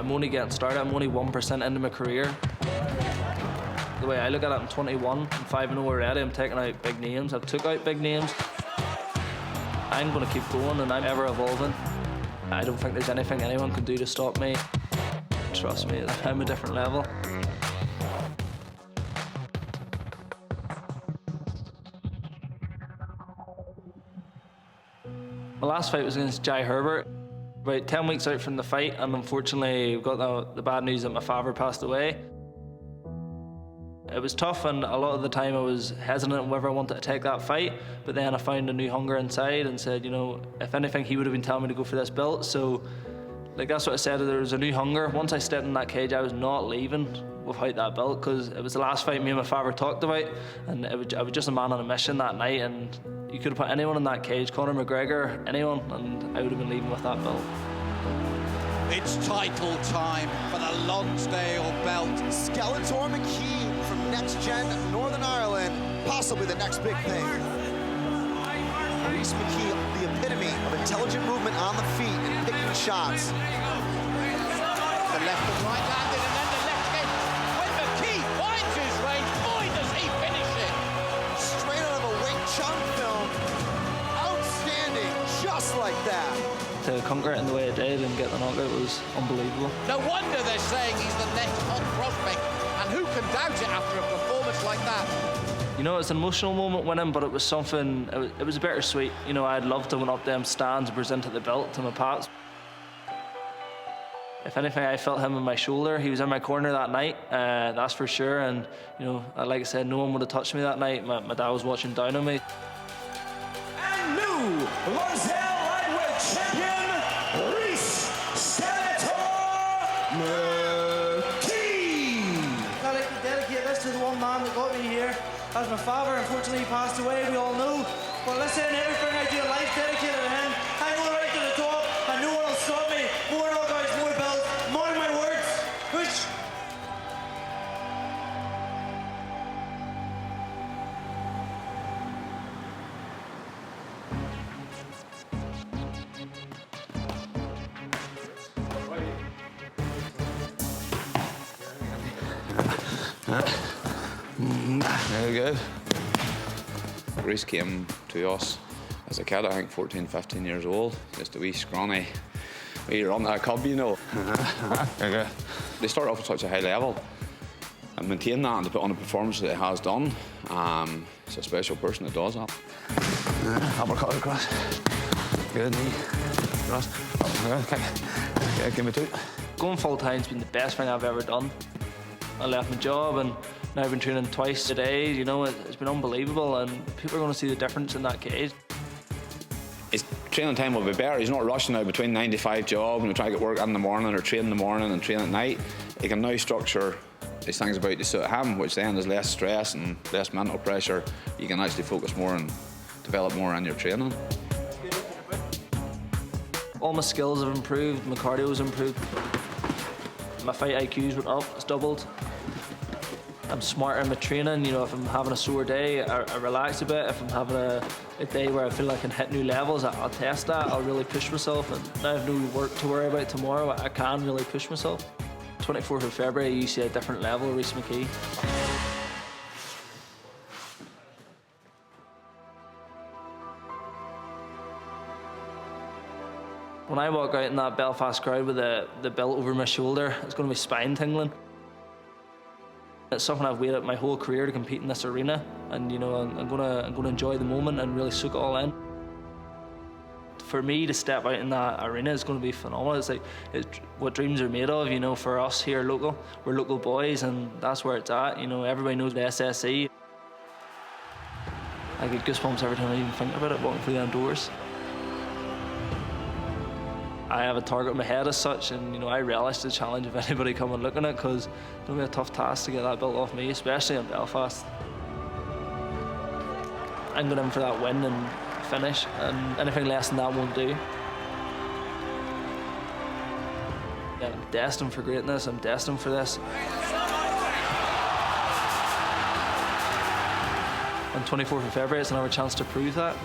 I'm only getting started. I'm only 1% into my career. The way I look at it, I'm 21, I'm 5-0 already. I'm taking out big names. I've took out big names. I'm going to keep going and I'm ever evolving. I don't think there's anything anyone can do to stop me. Trust me, I'm a different level. My last fight was against Jai Herbert. About 10 weeks out from the fight, and unfortunately got the bad news that my father passed away. It was tough, and a lot of the time I was hesitant on whether I wanted to take that fight, but then I found a new hunger inside and said, you know, if anything, he would have been telling me to go for this belt. So, like, that's what I said, there was a new hunger. Once I stepped in that cage, I was not leaving without that belt, because it was the last fight me and my father talked about, and I was just a man on a mission that night, and you could have put anyone in that cage, Conor McGregor, anyone, and I would have been leaving with that belt. It's title time for the Lonsdale belt. Skeletor McKee from Next Gen Northern Ireland, possibly the next big thing. Rhys McKee, the epitome of intelligent movement on the feet and picking shots. The left and right landed, and then the left kick. When McKee finds his range, boy, does he finish it! Straight out of a Wing Chun film. Outstanding, just like that. To conquer it in the way it did and get the knockout was unbelievable. No wonder they're saying he's the next hot prospect, and who can doubt it after a performance like that? You know, it's an emotional moment winning, but it was something, it was bittersweet. You know, I'd love to win up them stands and present the belt to my pats. If anything, I felt him on my shoulder. He was in my corner that night, that's for sure. And, you know, like I said, no one would have touched me that night. My dad was watching down on me. And new Lonsdale lightweight champion, Rhys Skeletor McKee. I'd like to dedicate this to the one man that got me here. As my father, unfortunately, passed away, we all know. But listen, everything I do in life dedicated to him. I'm going right to the top, and no one will stop me. More knockouts, more belts. Mark my words. Push. There we go. Rhys came to us as a kid, I think 14, 15 years old, just a wee scrawny, wee run that cub, you know. There you go. They start off at such a high level and maintain that and to put on the performance that he has done. It's a special person that does that. Uppercut across. Good knee. Cross. Okay. Yeah, give me two. Going full-time's been the best thing I've ever done. I left my job and now I've been training twice a day. You know, it's been unbelievable, and people are going to see the difference in that cage. His training time will be better. He's not rushing out between 9 to 5 job and trying to get work in the morning or train in the morning and train at night. He can now structure his things about to suit him, which then is less stress and less mental pressure. You can actually focus more and develop more in your training. All my skills have improved, my cardio's improved. My fight IQ's went up, it's doubled. I'm smarter in my training. You know, if I'm having a sore day, I relax a bit. If I'm having a day where I feel like I can hit new levels, I'll test that. I'll really push myself. And now I have no work to worry about tomorrow. I can really push myself. 24th of February, you see a different level of Rhys McKee. When I walk out in that Belfast crowd with the belt over my shoulder, it's going to be spine tingling. It's something I've waited my whole career to compete in this arena, and you know I'm gonna enjoy the moment and really soak it all in. For me to step out in that arena is going to be phenomenal. It's like what dreams are made of. You know, for us here local, we're local boys, and that's where it's at. You know, everybody knows the SSE. I get goosebumps every time I even think about it, walking through them doors. I have a target in my head as such, and you know I relish the challenge of anybody coming looking at it, because it's going to be a tough task to get that belt off me, especially in Belfast. I'm going in for that win and finish, and anything less than that won't do. Yeah, I'm destined for greatness, I'm destined for this. On 24th of February, it's another chance to prove that.